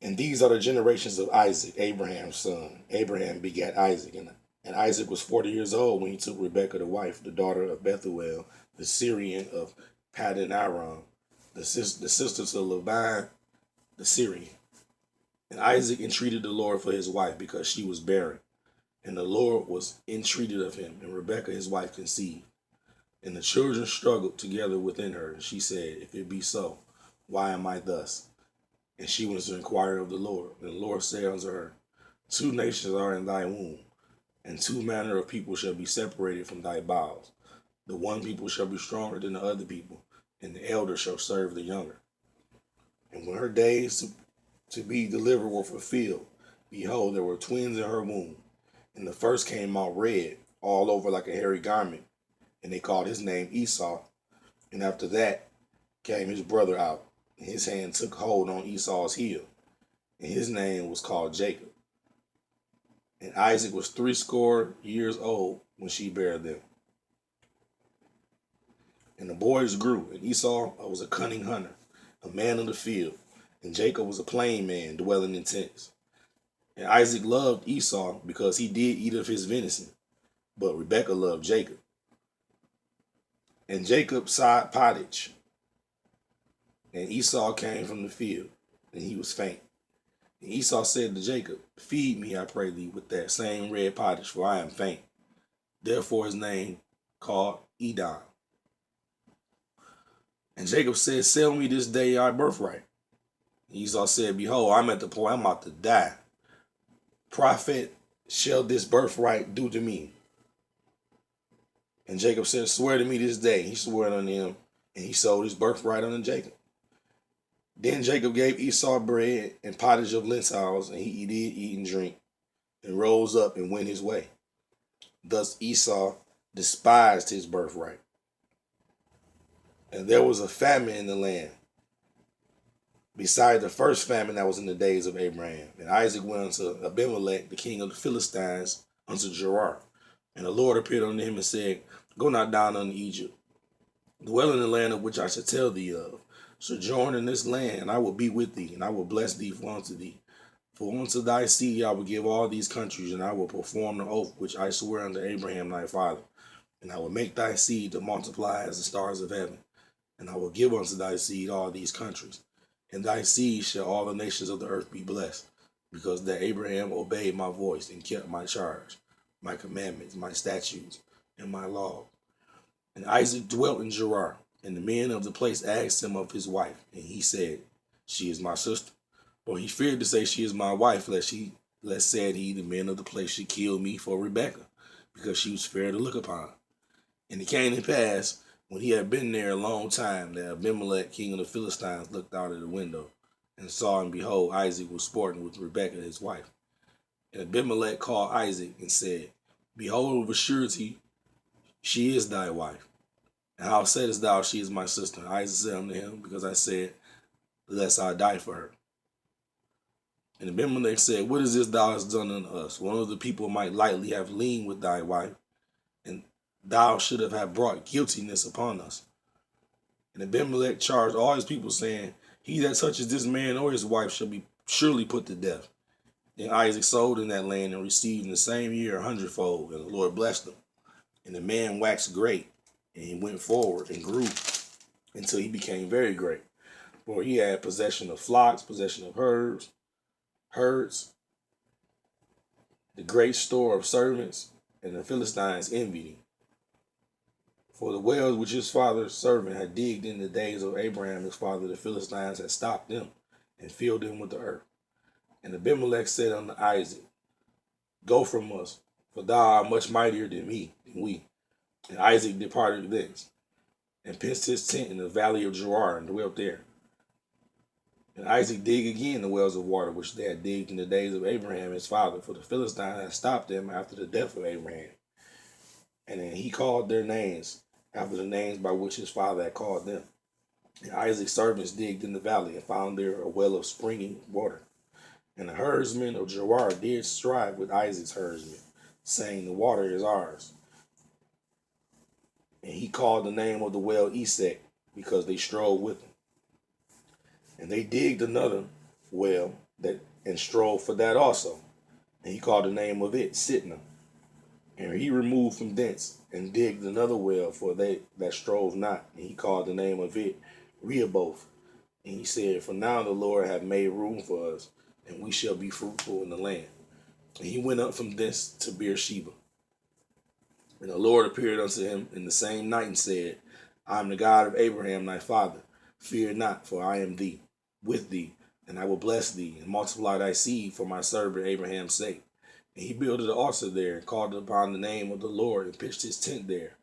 And these are the generations of Isaac, Abraham's son. Abraham begat Isaac, and Isaac was 40 years old when he took Rebekah to wife, the daughter of Bethuel, the Syrian of Paddan Aram, the sister to Laban the Syrian. And Isaac entreated the Lord for his wife because she was barren. And the Lord was entreated of him, and Rebekah his wife conceived. And the children struggled together within her, and she said, If it be so, why am I thus? And she went to inquire of the Lord. And the Lord said unto her, Two nations are in thy womb, and two manner of people shall be separated from thy bowels. The one people shall be stronger than the other people, and the elder shall serve the younger. And when her days to be delivered were fulfilled, behold, there were twins in her womb. And the first came out red, all over like a hairy garment, and they called his name Esau. And after that came his brother out, and his hand took hold on Esau's heel, and his name was called Jacob. And Isaac was 80 years old when she bare them. And the boys grew, and Esau was a cunning hunter, a man of the field, and Jacob was a plain man, dwelling in tents. And Isaac loved Esau because he did eat of his venison, but Rebekah loved Jacob. And Jacob sowed pottage, and Esau came from the field, and he was faint. And Esau said to Jacob, Feed me, I pray thee, with that same red pottage, for I am faint. Therefore his name called Edom. And Jacob said, Sell me this day our birthright. And Esau said, Behold, I'm at the point I'm about to die. Prophet shall this birthright do to me? And Jacob said, Swear to me this day. He swore unto him, and he sold his birthright unto Jacob. Then Jacob gave Esau bread and pottage of lentils, and he did eat and drink, and rose up and went his way. Thus Esau despised his birthright. And there was a famine in the land, beside the first famine that was in the days of Abraham. And Isaac went unto Abimelech, the king of the Philistines, unto Gerar. And the Lord appeared unto him and said, Go not down unto Egypt. Dwell in the land of which I shall tell thee of. Sojourn in this land, and I will be with thee, and I will bless thee for unto thee. For unto thy seed I will give all these countries, and I will perform the oath which I sware unto Abraham thy father. And I will make thy seed to multiply as the stars of heaven. And I will give unto thy seed all these countries. And thy seed shall all the nations of the earth be blessed, because that Abraham obeyed my voice and kept my charge, my commandments, my statutes, and my law. And Isaac dwelt in Gerar, and the men of the place asked him of his wife, and he said, She is my sister. For he feared to say, She is my wife, lest said he, the men of the place should kill me for Rebekah, because she was fair to look upon. And it came to pass, when he had been there a long time, that Abimelech, king of the Philistines, looked out of the window, and saw, and behold, Isaac was sporting with Rebekah his wife. And Abimelech called Isaac, and said, Behold, of a surety, she is thy wife. And how saidst thou, She is my sister? And Isaac said unto him, Because I said, Lest I die for her. And Abimelech said, What is this thou hast done unto us? One of the people might lightly have leaned with thy wife, and thou should have brought guiltiness upon us. And Abimelech charged all his people, saying, He that touches this man or his wife shall be surely put to death. Then Isaac sold in that land and received in the same year 100-fold, and the Lord blessed him. And the man waxed great, and he went forward and grew until he became very great. For he had possession of flocks, possession of herds, the great store of servants, and the Philistines envied him. For the wells which his father's servant had digged in the days of Abraham his father, the Philistines had stopped them and filled them with the earth. And Abimelech said unto Isaac, Go from us, for thou art much mightier than we. And Isaac departed thence, and pitched his tent in the valley of Gerar, and dwelt there. And Isaac digged again the wells of water which they had digged in the days of Abraham his father, for the Philistines had stopped them after the death of Abraham. And then he called their names after the names by which his father had called them. And Isaac's servants digged in the valley, and found there a well of springing water. And the herdsmen of Gerar did strive with Isaac's herdsmen, saying, The water is ours. And he called the name of the well Esek, because they strove with him. And they digged another well and strove for that also. And he called the name of it Sitnah. And he removed from thence and digged another well for they that strove not. And he called the name of it Rehoboth. And he said, for now the Lord hath made room for us, and we shall be fruitful in the land. And he went up from thence to Beersheba. And the Lord appeared unto him in the same night and said, I am the God of Abraham thy father. Fear not, for I am with thee, and I will bless thee, and multiply thy seed for my servant Abraham's sake. And he builded an altar there, and called upon the name of the Lord, and pitched his tent there.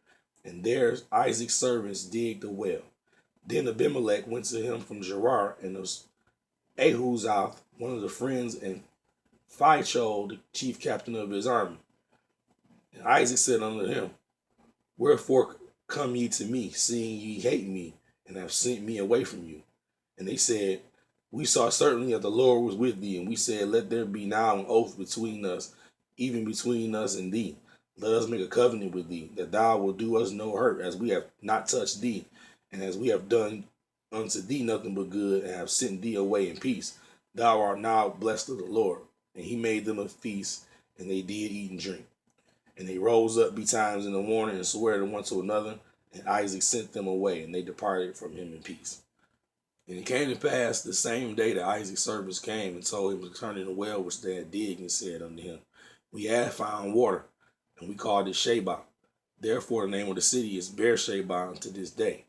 And there Isaac's servants digged a well. Then Abimelech went to him from Gerar, and it was Ahuzath, one of the friends, and Phichol, the chief captain of his army. And Isaac said unto him, wherefore come ye to me, seeing ye hate me, and have sent me away from you? And they said, we saw certainly that the Lord was with thee, and we said, let there be now an oath between us, even between us and thee. Let us make a covenant with thee, that thou wilt do us no hurt, as we have not touched thee, and as we have done unto thee nothing but good, and have sent thee away in peace. Thou art now blessed of the Lord. And he made them a feast, and they did eat and drink. And they rose up betimes in the morning and swore one to another, and Isaac sent them away, and they departed from him in peace. And it came to pass the same day that Isaac's servants came and told him concerning the well which they had digged, and said unto him, we have found water, and we called it Sheba. Therefore the name of the city is Beersheba unto this day.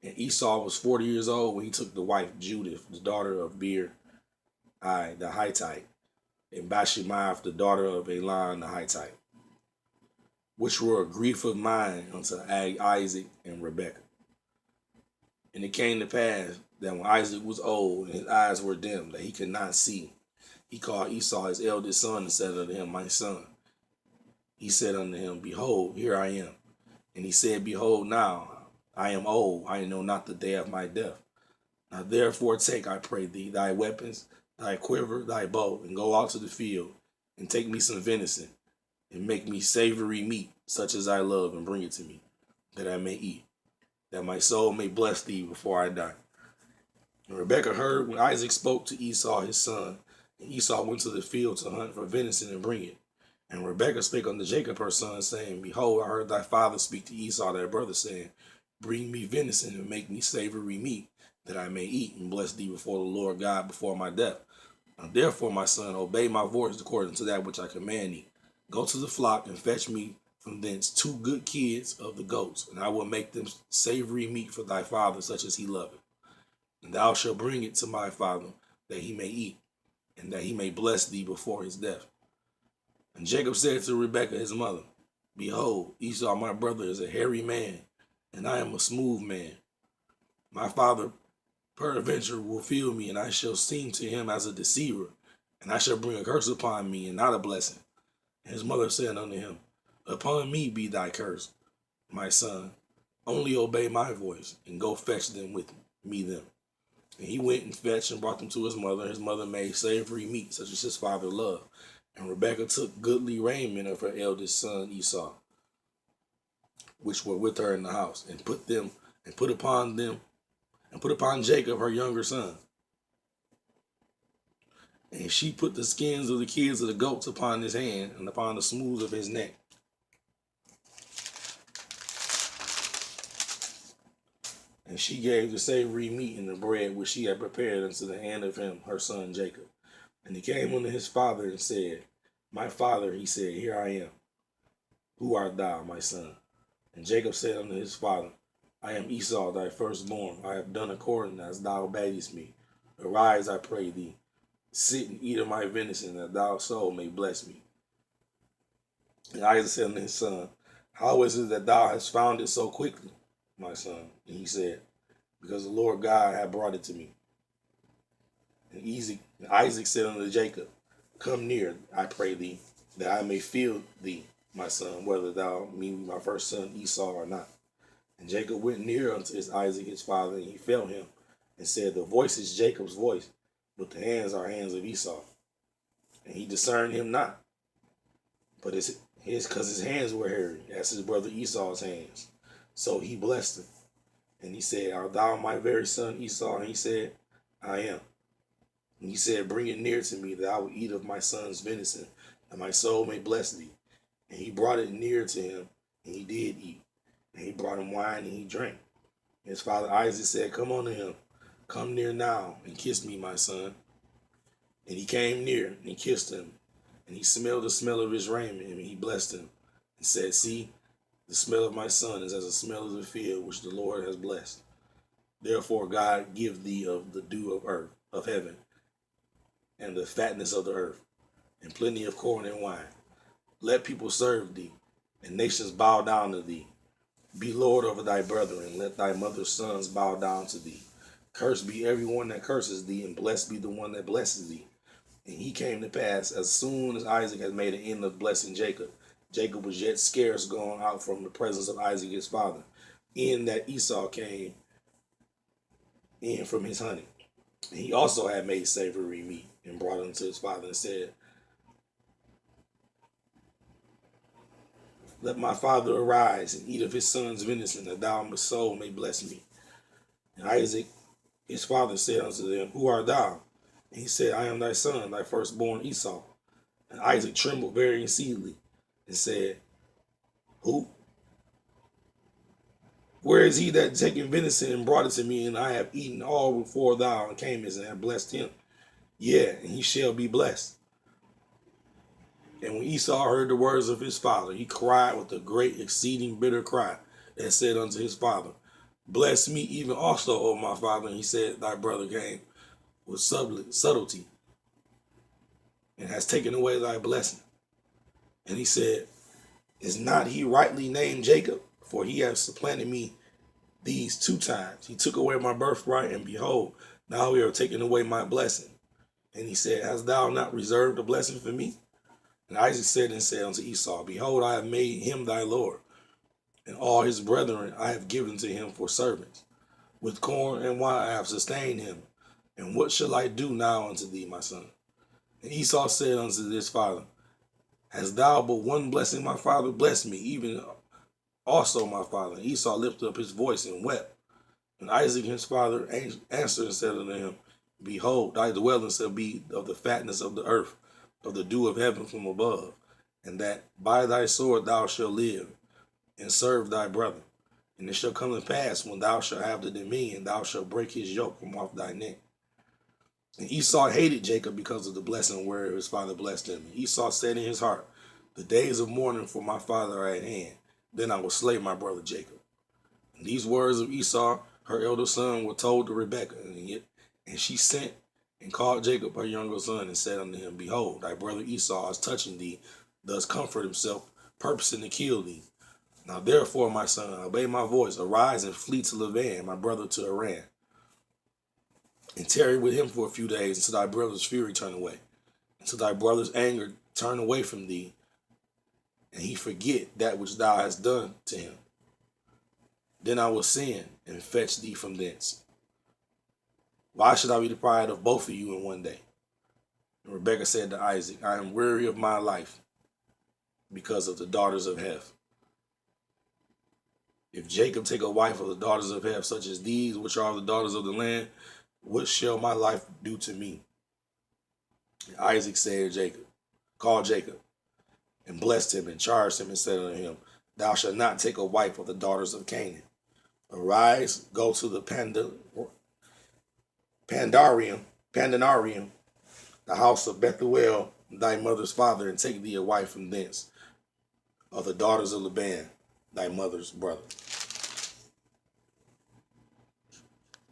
And Esau was 40 years old when he took the wife Judith, the daughter of Beer, the Hittite, and Bashemath, the daughter of Elon the Hittite, which were a grief of mine unto Isaac and Rebekah. And it came to pass that when Isaac was old and his eyes were dim, that he could not see, he called Esau his eldest son and said unto him, my son. He said unto him, behold, here I am. And he said, behold, now I am old, I know not the day of my death. Now therefore take, I pray thee, thy weapons, thy quiver, thy bow, and go out to the field, and take me some venison, and make me savory meat, such as I love, and bring it to me, that I may eat, that my soul may bless thee before I die. And Rebekah heard when Isaac spoke to Esau his son, and Esau went to the field to hunt for venison and bring it. And Rebekah spake unto Jacob her son, saying, behold, I heard thy father speak to Esau thy brother, saying, bring me venison and make me savory meat, that I may eat and bless thee before the Lord God before my death. Now therefore, my son, obey my voice according to that which I command thee. Go to the flock and fetch me from thence 2 good kids of the goats, and I will make them savory meat for thy father, such as he loveth. And thou shalt bring it to my father, that he may eat, and that he may bless thee before his death. And Jacob said to Rebekah his mother, behold, Esau my brother is a hairy man, and I am a smooth man. My father peradventure will feel me, and I shall seem to him as a deceiver, and I shall bring a curse upon me, and not a blessing. And his mother said unto him, upon me be thy curse, my son. Only obey my voice, and go fetch them with me them. And he went and fetched and brought them to his mother. His mother made savory meat, such as his father loved. And Rebekah took goodly raiment of her eldest son Esau, which were with her in the house, and put upon Jacob her younger son. And she put the skins of the kids of the goats upon his hand, and upon the smooth of his neck. And she gave the savory meat and the bread which she had prepared unto the hand of him, her son Jacob. And he came unto his father and said, my father, he said, here I am. Who art thou, my son? And Jacob said unto his father, I am Esau, thy firstborn. I have done according as thou badest me. Arise, I pray thee. Sit and eat of my venison, that thy soul may bless me. And Isaac said unto his son, how is it that thou hast found it so quickly, my son? And he said, because the Lord God hath brought it to me. And Isaac said unto Jacob, come near, I pray thee, that I may feel thee, my son, whether thou mean my first son Esau or not. And Jacob went near unto his Isaac his father, and he felt him, and said, the voice is Jacob's voice, but the hands are hands of Esau. And he discerned him not, but because his hands were hairy, as his brother Esau's hands. So he blessed him. And he said, art thou my very son Esau? And he said, I am. And he said, bring it near to me, that I will eat of my son's venison, and my soul may bless thee. And he brought it near to him, and he did eat. And he brought him wine, and he drank. And his father Isaac said, come unto him, come near now, and kiss me, my son. And he came near, and kissed him. And he smelled the smell of his raiment, and he blessed him, and said, see, the smell of my son is as the smell of the field which the Lord has blessed. Therefore God give thee of the dew of earth, of heaven, and the fatness of the earth, and plenty of corn and wine. Let people serve thee, and nations bow down to thee. Be Lord over thy brethren, let thy mother's sons bow down to thee. Cursed be everyone that curses thee, and blessed be the one that blesses thee. And he came to pass, as soon as Isaac had made an end of blessing Jacob, Jacob was yet scarce gone out from the presence of Isaac his father, in that Esau came in from his hunting. And he also had made savory meat, and brought it unto his father, and said, let my father arise, and eat of his son's venison, that thou my soul may bless me. And Isaac his father said unto them, who art thou? And he said, I am thy son, thy firstborn Esau. And Isaac trembled very exceedingly, and said, who? Where is he that taken venison and brought it to me, and I have eaten all before thou and camest, and have blessed him? Yeah, and he shall be blessed. And when Esau heard the words of his father, he cried with a great exceeding bitter cry, and said unto his father, bless me even also, O my father. And he said, thy brother came with subtlety, and has taken away thy blessing. And he said, is not he rightly named Jacob? For he has supplanted me these 2 times. He took away my birthright, and behold, now he are taking away my blessing. And he said, hast thou not reserved a blessing for me? And Isaac said unto Esau, behold, I have made him thy Lord, and all his brethren I have given to him for servants. With corn and wine I have sustained him. And what shall I do now unto thee, my son? And Esau said unto his father, hast thou but one blessing, my father? Bless me, even also my father. And Esau lifted up his voice and wept. And Isaac his father answered and said unto him, behold, thy dwelling shall be of the fatness of the earth, of the dew of heaven from above, and that by thy sword thou shalt live, and serve thy brother. And it shall come to pass, when thou shalt have the dominion, thou shalt break his yoke from off thy neck. And Esau hated Jacob because of the blessing where his father blessed him. And Esau said in his heart, the days of mourning for my father are at hand. Then I will slay my brother Jacob. And these words of Esau, her elder son, were told to Rebekah. And she sent and called Jacob her younger son, and said unto him, behold, thy brother Esau is touching thee, does comfort himself, purposing to kill thee. Now therefore, my son, obey my voice. Arise and flee to Laban, my brother, to Haran, and tarry with him for a few days, until thy brother's fury turn away, until thy brother's anger turn away from thee, and he forget that which thou hast done to him. Then I will send and fetch thee from thence. Why should I be deprived of both of you in one day? And Rebekah said to Isaac, I am weary of my life because of the daughters of Heth. If Jacob take a wife of the daughters of Heth, such as these, which are the daughters of the land, what shall my life do to me? And Isaac said to Jacob, call Jacob, and blessed him, and charged him, and said unto him, thou shalt not take a wife of the daughters of Canaan. Arise, go to the Pandanarium, the house of Bethuel, thy mother's father, and take thee a wife from thence, of the daughters of Laban, thy mother's brother.